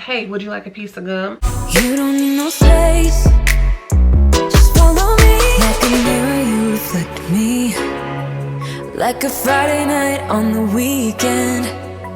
Hey, would you like a piece of gum? You don't need no space, just follow me. Like a mirror, you reflect me. Like a Friday night on the weekend,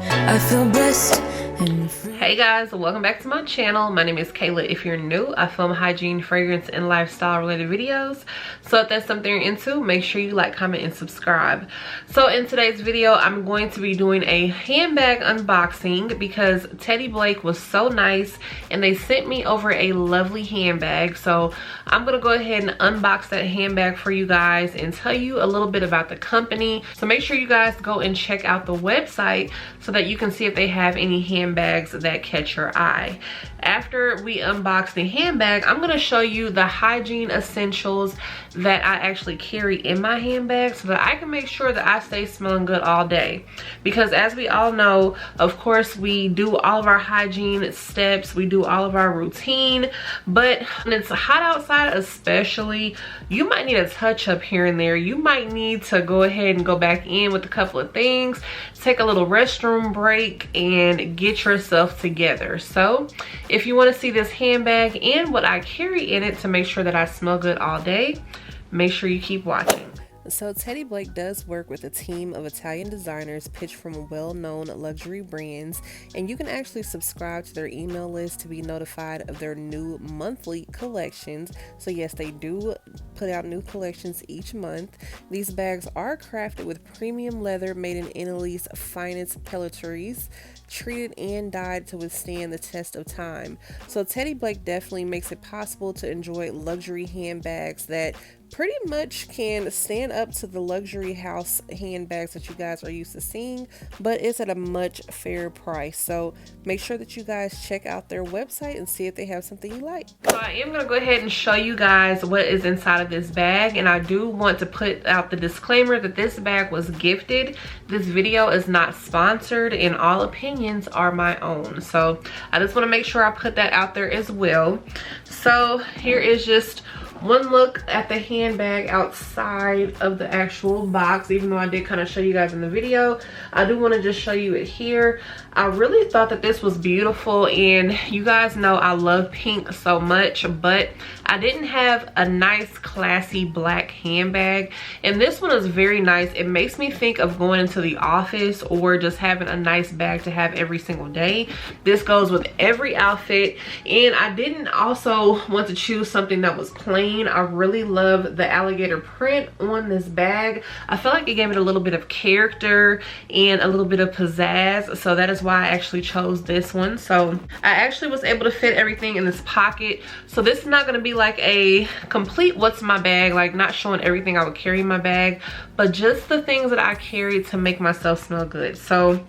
I feel blessed and free. Hey guys, welcome back to my channel. My name is Kayla. If you're new, I film hygiene, fragrance, and lifestyle related videos. So if that's something you're into, make sure you like, comment, and subscribe. So in today's video, I'm going to be doing a handbag unboxing because Teddy Blake was so nice and they sent me over a lovely handbag. So I'm gonna go ahead and unbox that handbag for you guys and tell you a little bit about the company. So make sure you guys go and check out the website so that you can see if they have any handbags that catch your eye. After we unbox the handbag, I'm going to show you the hygiene essentials that I actually carry in my handbag so that I can make sure that I stay smelling good all day. Because as we all know, of course, we do all of our hygiene steps, we do all of our routine, but when it's hot outside especially, you might need a touch up here and there. You might need to go ahead and go back in with a couple of things, take a little restroom break, and get yourself together. So if you want to see this handbag and what I carry in it to make sure that I smell good all day, make sure you keep watching. So Teddy Blake does work with a team of Italian designers pitched from well-known luxury brands, and you can actually subscribe to their email list to be notified of their new monthly collections. So yes, they do put out new collections each month. These bags are crafted with premium leather made in Italy's finest pelletries, treated and dyed to withstand the test of time. So Teddy Blake definitely makes it possible to enjoy luxury handbags that pretty much can stand up to the luxury house handbags that you guys are used to seeing, but it's at a much fairer price. So make sure that you guys check out their website and see if they have something you like. So I am going to go ahead and show you guys what is inside of this bag, and I do want to put out the disclaimer that this bag was gifted. This video is not sponsored and all opinions are my own. So I just want to make sure I put that out there as well. So here is just one look at the handbag outside of the actual box. Even though I did kind of show you guys in the video, I do want to just show you it here. I really thought that this was beautiful, and you guys know I love pink so much, but I didn't have a nice classy black handbag, and this one is very nice. It makes me think of going into the office or just having a nice bag to have every single day. This goes with every outfit, and I didn't also want to choose something that was plain. I really love the alligator print on this bag. I feel like it gave it a little bit of character and a little bit of pizzazz, so that is why I actually chose this one. So I actually was able to fit everything in this pocket. So this is not going to be like a complete what's my bag, like not showing everything I would carry in my bag, but just the things that I carry to make myself smell good. So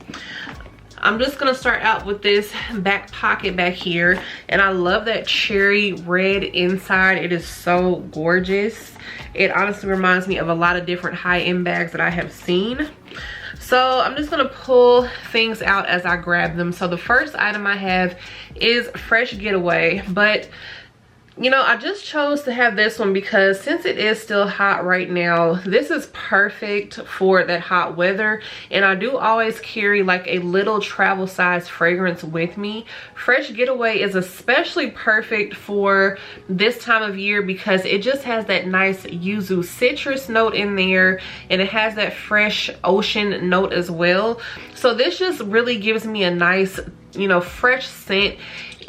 I'm just gonna start out with this back pocket back here, and I love that cherry red inside. It is so gorgeous. It honestly reminds me of a lot of different high-end bags that I have seen. So I'm just gonna pull things out as I grab them. So the first item I have is Fresh Getaway, but you know, I just chose to have this one because since it is still hot right now, this is perfect for that hot weather. And I do always carry like a little travel size fragrance with me. Fresh Getaway is especially perfect for this time of year because it just has that nice yuzu citrus note in there, and it has that fresh ocean note as well. So this just really gives me a nice, you know, fresh scent.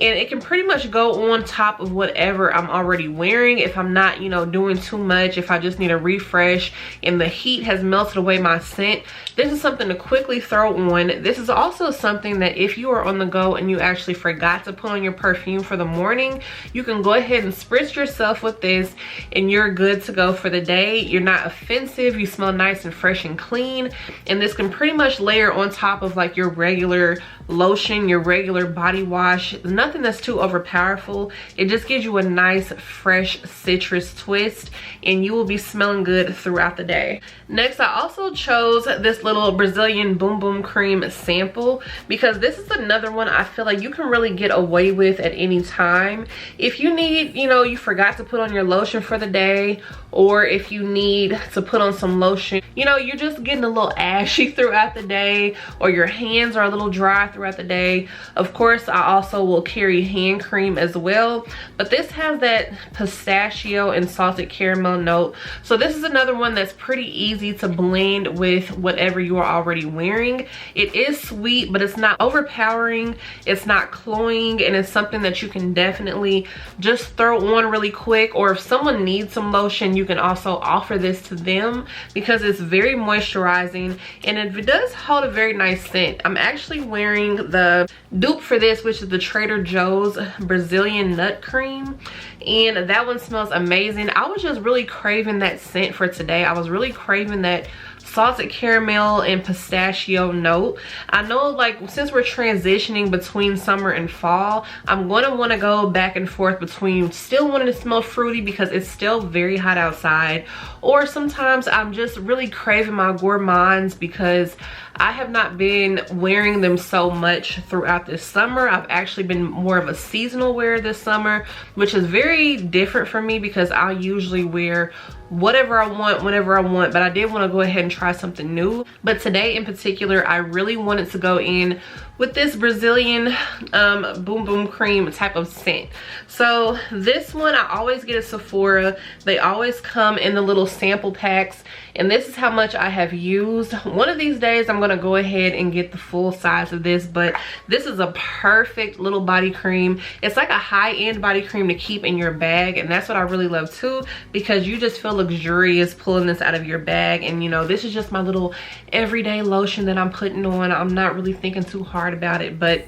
And it can pretty much go on top of whatever I'm already wearing if I'm not, you know, doing too much, if I just need a refresh and the heat has melted away my scent. This is something to quickly throw on. This is also something that if you are on the go and you actually forgot to put on your perfume for the morning, you can go ahead and spritz yourself with this and you're good to go for the day. You're not offensive, you smell nice and fresh and clean, and this can pretty much layer on top of like your regular lotion, your regular body wash. Nothing that's too overpowerful. It just gives you a nice fresh citrus twist and you will be smelling good throughout the day. Next, I also chose this little Brazilian Boom Boom Cream sample because this is another one I feel like you can really get away with at any time. If you need, you know, you forgot to put on your lotion for the day, or if you need to put on some lotion, you know, you're just getting a little ashy throughout the day, or your hands are a little dry throughout the day, Getaway. Of course, I also will carry hand cream as well, but this has that pistachio and salted caramel note. So this is another one that's pretty easy to blend with whatever you are already wearing. It is sweet, but it's not overpowering, it's not cloying, and it's something that you can definitely just throw on really quick. Or if someone needs some lotion, you can also offer this to them because it's very moisturizing and it does hold a very nice scent. I'm actually wearing the dupe for this, which is the Trader Joe's Brazilian Nut Cream, and that one smells amazing. I was just really craving that scent for today. I was really craving that salted caramel and pistachio note. I know, like, since we're transitioning between summer and fall, I'm going to want to go back and forth between still wanting to smell fruity because it's still very hot outside, or sometimes I'm just really craving my gourmands because I have not been wearing them so much throughout this summer. I've actually been more of a seasonal wearer this summer, which is very different for me because I usually wear whatever I want whenever I want, but I did want to go ahead and try something new. But today in particular, I really wanted to go in with this Brazilian Boom Boom Cream type of scent. So this one I always get at Sephora. They always come in the little sample packs, and this is how much I have used. One of these days I'm gonna go ahead and get the full size of this, but this is a perfect little body cream. It's like a high-end body cream to keep in your bag, and that's what I really love too, because you just feel luxurious pulling this out of your bag. And you know, this is just my little everyday lotion that I'm putting on. I'm not really thinking too hard about it, but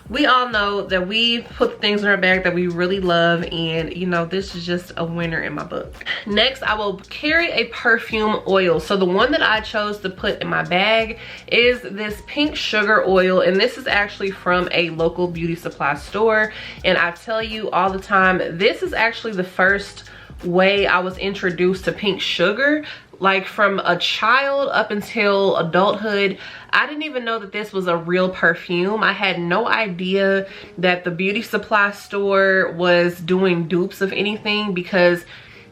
we all know that we put things in our bag that we really love, and you know, this is just a winner in my book. Next, I will carry a perfume oil. So the one that I chose to put in my bag is this pink sugar oil, and this is actually from a local beauty supply store. And I tell you all the time, this is actually the first way I was introduced to pink sugar. Like, from a child up until adulthood, I didn't even know that this was a real perfume. I had no idea that the beauty supply store was doing dupes of anything because,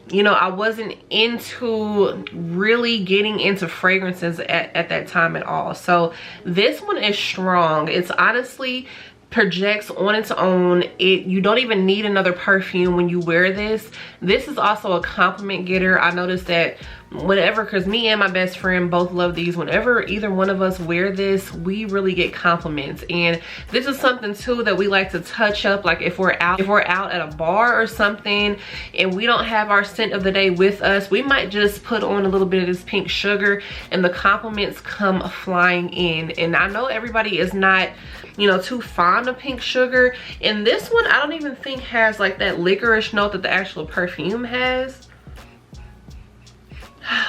you know, I wasn't into really getting into fragrances at that time at all. So this one is strong. It's honestly projects on its own. You don't even need another perfume when you wear this. This is also a compliment getter. I noticed that whenever, because me and my best friend both love these, whenever either one of us wear this, we really get compliments. And this is something too that we like to touch up, like if we're out at a bar or something and we don't have our scent of the day with us, we might just put on a little bit of this pink sugar and the compliments come flying in. And I know everybody is not, you know, too fond of pink sugar, and this one I don't even think has like that licorice note that the actual perfume has,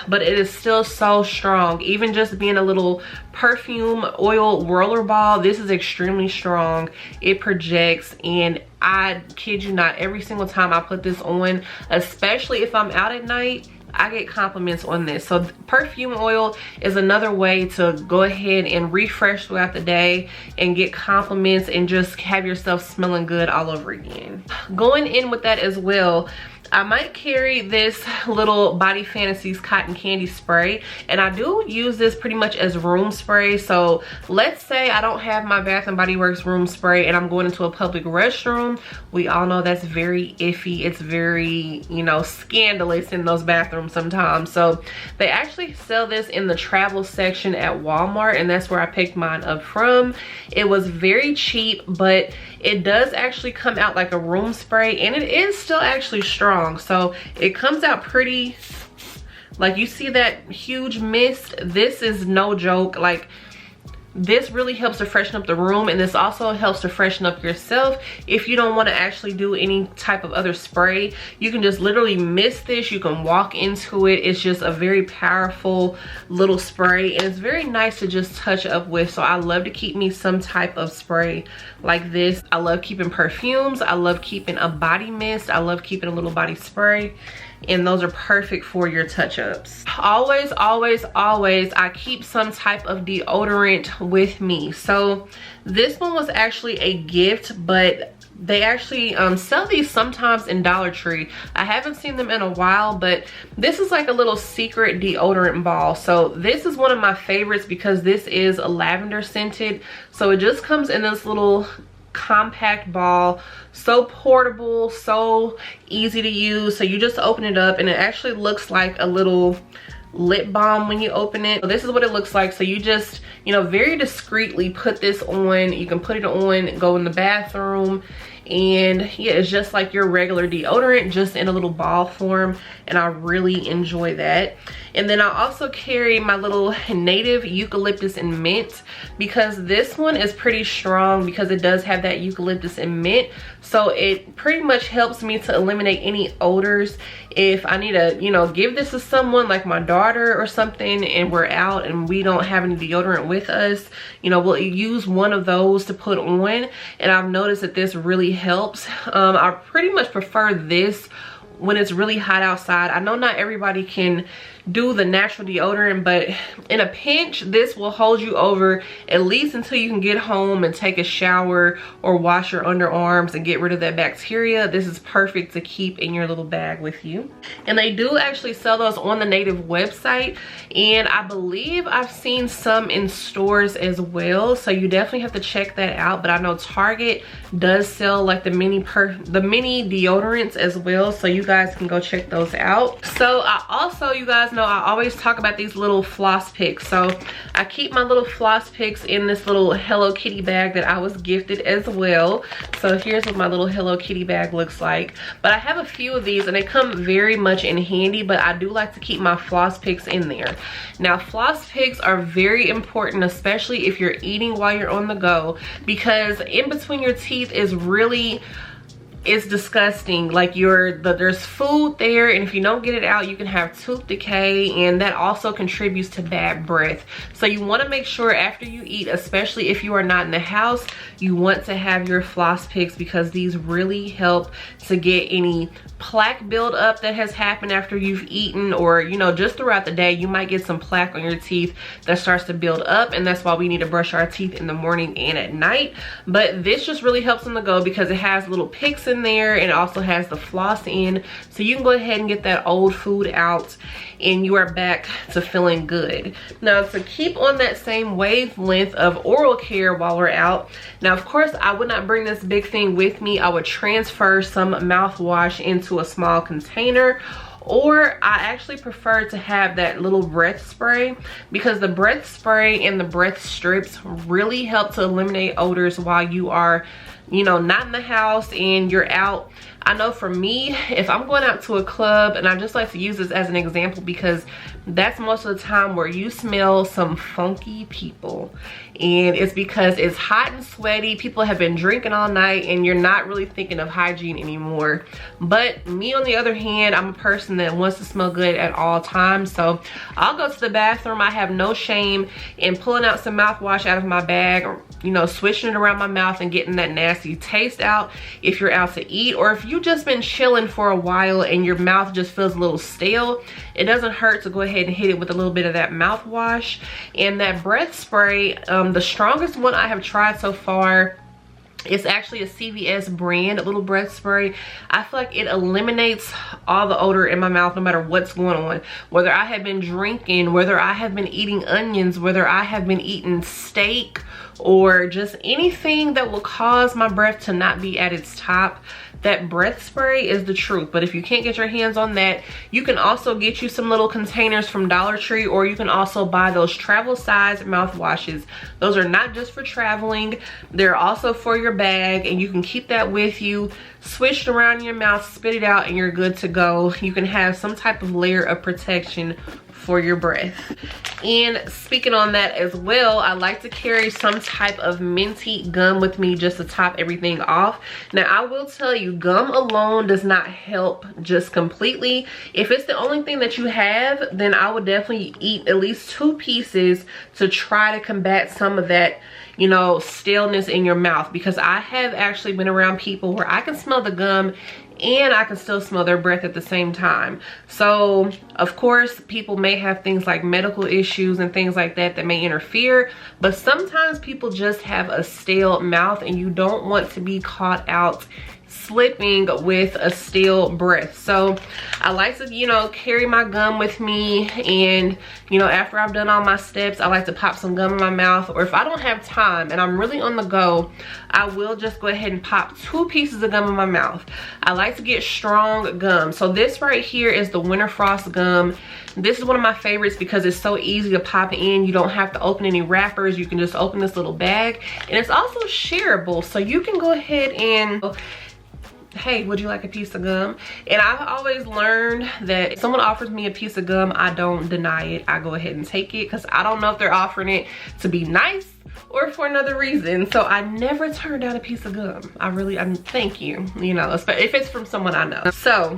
but it is still so strong. Even just being a little perfume oil roller ball, this is extremely strong. It projects, and I kid you not, every single time I put this on, especially if I'm out at night, I get compliments on this. So perfume oil is another way to go ahead and refresh throughout the day and get compliments and just have yourself smelling good all over again. Going in with that as well, I might carry this little Body Fantasies cotton candy spray, and I do use this pretty much as room spray. So let's say I don't have my Bath and Body Works room spray and I'm going into a public restroom. We all know that's very iffy. It's very, you know, scandalous in those bathrooms sometimes. So they actually sell this in the travel section at Walmart, and that's where I picked mine up from. It was very cheap, but it does actually come out like a room spray, and it is still actually strong. So it comes out pretty, like, you see that huge mist? This is no joke. Like, this really helps to freshen up the room, and this also helps to freshen up yourself. If you don't want to actually do any type of other spray, you can just literally mist this. You can walk into it. It's just a very powerful little spray, and it's very nice to just touch up with. So I love to keep me some type of spray like this. I love keeping perfumes. I love keeping a body mist. I love keeping a little body spray, and those are perfect for your touch-ups. Always, always, always, I keep some type of deodorant with me. So this one was actually a gift, but They actually sell these sometimes in Dollar Tree. I haven't seen them in a while, but this is like a little secret deodorant ball. So this is one of my favorites because this is a lavender scented. So it just comes in this little compact ball, so portable, so easy to use. So you just open it up and it actually looks like a little lip balm when you open it. So this is what it looks like. So you just, you know, very discreetly put this on. You can put it on, go in the bathroom, and yeah, it's just like your regular deodorant, just in a little ball form, and I really enjoy that. And then I also carry my little native eucalyptus and mint, because this one is pretty strong because it does have that eucalyptus and mint. So it pretty much helps me to eliminate any odors. If I need to, you know, give this to someone like my daughter or something and we're out and we don't have any deodorant with us, you know, we'll use one of those to put on. And I've noticed that this really helps. I pretty much prefer this when it's really hot outside. I know not everybody can do the natural deodorant, but in a pinch, this will hold you over at least until you can get home and take a shower or wash your underarms and get rid of that bacteria. This is perfect to keep in your little bag with you. And they do actually sell those on the Native website, and I believe I've seen some in stores as well, so you definitely have to check that out. But I know Target does sell like the mini deodorants as well, so you guys can go check those out. So I also, you guys know, I always talk about these little floss picks. So I keep my little floss picks in this little Hello Kitty bag that I was gifted as well. So here's what my little Hello Kitty bag looks like. But I have a few of these and they come very much in handy, but I do like to keep my floss picks in there. Now, floss picks are very important, especially if you're eating while you're on the go, because in between your teeth is really, it's disgusting. Like there's food there, and if you don't get it out, you can have tooth decay, and that also contributes to bad breath. So you want to make sure after you eat, especially if you are not in the house, you want to have your floss picks, because these really help to get any plaque buildup that has happened after you've eaten, or you know, just throughout the day. You might get some plaque on your teeth that starts to build up, and that's why we need to brush our teeth in the morning and at night. But this just really helps on the go because it has little picks in there, and it also has the floss in, so you can go ahead and get that old food out and you are back to feeling good. Now, to keep on that same wavelength of oral care while we're out, now of course I would not bring this big thing with me. I would transfer some mouthwash into a small container, or I actually prefer to have that little breath spray, because the breath spray and the breath strips really help to eliminate odors while you are, you know, not in the house and you're out. I know for me, if I'm going out to a club, and I just like to use this as an example because that's most of the time where you smell some funky people, and it's because it's hot and sweaty. People have been drinking all night and you're not really thinking of hygiene anymore. But me, on the other hand, I'm a person that wants to smell good at all times, so I'll go to the bathroom. I have no shame in pulling out some mouthwash out of my bag, or you know, swishing it around my mouth and getting that nasty taste out if you're out to eat, or if you've just been chilling for a while and your mouth just feels a little stale. It doesn't hurt to go ahead and hit it with a little bit of that mouthwash. And that breath spray, the strongest one I have tried so far, it's actually a CVS brand, a little breath spray. I feel like it eliminates all the odor in my mouth no matter what's going on. Whether I have been drinking, whether I have been eating onions, whether I have been eating steak, or just anything that will cause my breath to not be at its top, that breath spray is the truth. But if you can't get your hands on that, you can also get you some little containers from Dollar Tree, or you can also buy those travel size mouthwashes. Those are not just for traveling, they're also for your bag, and you can keep that with you, swish it around your mouth, spit it out, and you're good to go. You can have some type of layer of protection for your breath. And speaking on that as well, I like to carry some type of minty gum with me just to top everything off. Now, I will tell you, gum alone does not help just completely. If it's the only thing that you have, then I would definitely eat at least 2 pieces to try to combat some of that, you know, staleness in your mouth, because I have actually been around people where I can smell the gum and I can still smell their breath at the same time. So of course people may have things like medical issues and things like that that may interfere, but sometimes people just have a stale mouth and you don't want to be caught out slipping with a stale breath. So I like to, you know, carry my gum with me, and you know, after I've done all my steps, I like to pop some gum in my mouth. Or if I don't have time and I'm really on the go, I will just go ahead and pop 2 pieces of gum in my mouth. I like to get strong gum. So this right here is the Winter Frost gum. This is one of my favorites because it's so easy to pop in. You don't have to open any wrappers. You can just open this little bag, and it's also shareable, so you can go ahead and, hey, would you like a piece of gum? And I've always learned that if someone offers me a piece of gum, I don't deny it. I go ahead and take it, because I don't know if they're offering it to be nice or for another reason. So I never turn down a piece of gum. Thank you, you know, if it's from someone I know. So,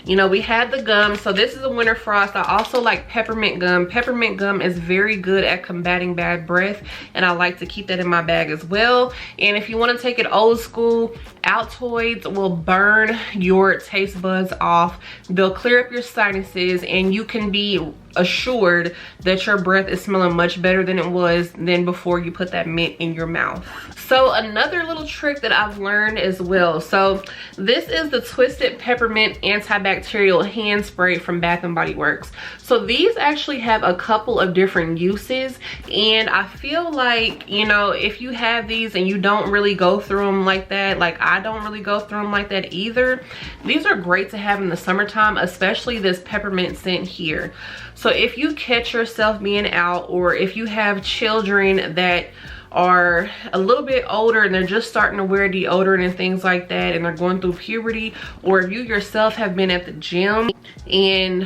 you know, we had the gum. So this is a Winter Frost. I also like peppermint gum. Peppermint gum is very good at combating bad breath, and I like to keep that in my bag as well. And if you want to take it old school, Altoids will burn your taste buds off. They'll clear up your sinuses, and you can be assured that your breath is smelling much better than it was before you put that mint in your mouth. So another little trick that I've learned as well. So this is the Twisted Peppermint Antibacterial Hand Spray from Bath & Body Works. So these actually have a couple of different uses, and I feel like, you know, if you have these and you don't really go through them like that, like I don't really go through them like that either, these are great to have in the summertime, especially this peppermint scent here. So if you catch yourself being out, or if you have children that are a little bit older and they're just starting to wear deodorant and things like that, and they're going through puberty, or if you yourself have been at the gym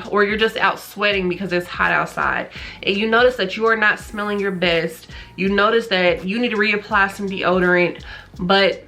or you're just out sweating because it's hot outside, and you notice that you are not smelling your best, you notice that you need to reapply some deodorant, but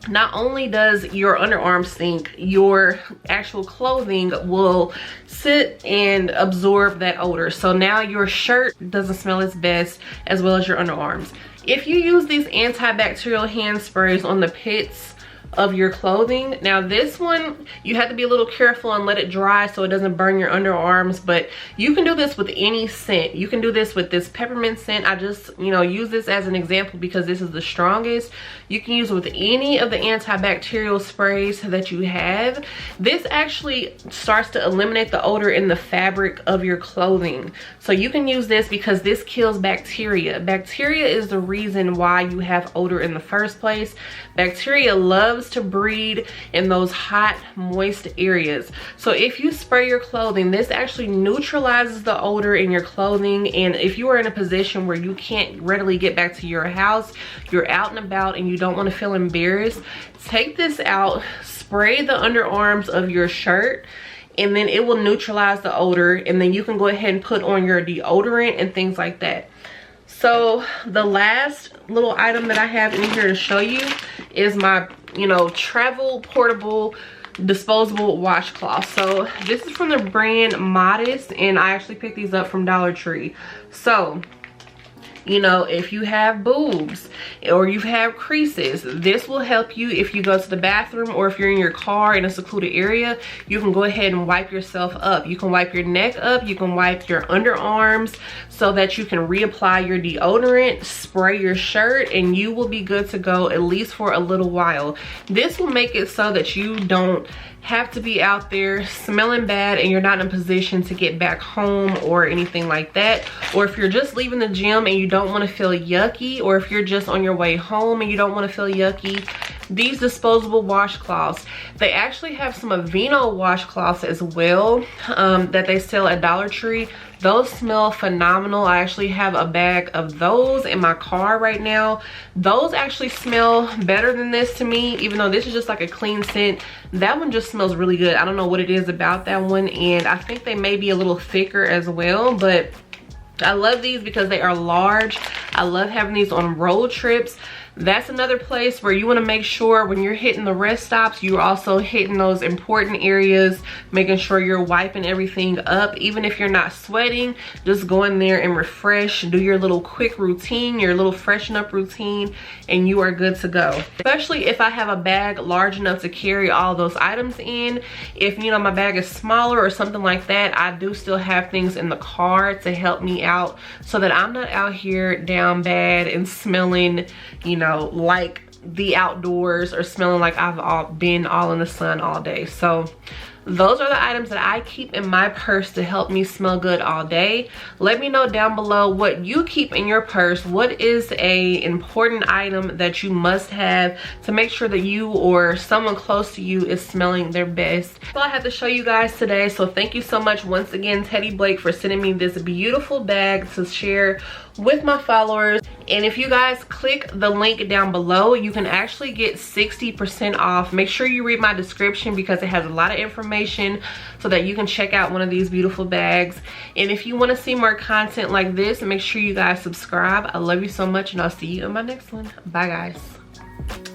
not only does your underarm stink, your actual clothing will sit and absorb that odor. So now your shirt doesn't smell its best, as well as your underarms. If you use these antibacterial hand sprays on the pits of your clothing, now this one you have to be a little careful and let it dry so it doesn't burn your underarms, but you can do this with any scent. You can do this with this peppermint scent. I just, you know, use this as an example because this is the strongest. You can use it with any of the antibacterial sprays that you have. This actually starts to eliminate the odor in the fabric of your clothing. So you can use this because this kills bacteria. Bacteria is the reason why you have odor in the first place. Bacteria loves to breed in those hot, moist areas. So if you spray your clothing, this actually neutralizes the odor in your clothing. And if you are in a position where you can't readily get back to your house, you're out and about and you don't want to feel embarrassed, take this out, spray the underarms of your shirt, and then it will neutralize the odor, and then you can go ahead and put on your deodorant and things like that. So the last little item that I have in here to show you is my, you know, travel portable disposable washcloth. So this is from the brand Modest, and I actually picked these up from Dollar Tree. So, you know, if you have boobs or you have creases, this will help you if you go to the bathroom, or if you're in your car in a secluded area, you can go ahead and wipe yourself up. You can wipe your neck up, you can wipe your underarms so that you can reapply your deodorant, spray your shirt, and you will be good to go at least for a little while. This will make it so that you don't have to be out there smelling bad and you're not in a position to get back home or anything like that. Or if you're just leaving the gym and you don't want to feel yucky, or if you're just on your way home and you don't want to feel yucky, these disposable washcloths, they actually have some Aveeno washcloths as well that they sell at Dollar Tree. Those smell phenomenal. I actually have a bag of those in my car right now. Those actually smell better than this to me, even though this is just like a clean scent. That one just smells really good. I don't know what it is about that one, and I think they may be a little thicker as well, but I love these because they are large. I love having these on road trips. That's another place where you want to make sure when you're hitting the rest stops, you're also hitting those important areas, making sure you're wiping everything up. Even if you're not sweating, just go in there and refresh, do your little quick routine, your little freshen up routine, and you are good to go. Especially if I have a bag large enough to carry all those items in. If, you know, my bag is smaller or something like that, I do still have things in the car to help me out so that I'm not out here down bad and smelling, you know, like the outdoors, or smelling like I've been all in the sun all day. So those are the items that I keep in my purse to help me smell good all day. Let me know down below what you keep in your purse. What is a important item that you must have to make sure that you or someone close to you is smelling their best? That's all I have to show you guys today. So thank you so much once again, Teddy Blake, for sending me this beautiful bag to share with my followers. And if you guys click the link down below, you can actually get 60% off. Make sure you read my description because it has a lot of information so that you can check out one of these beautiful bags. And if you want to see more content like this, make sure you guys subscribe. I love you so much, and I'll see you in my next one. Bye guys.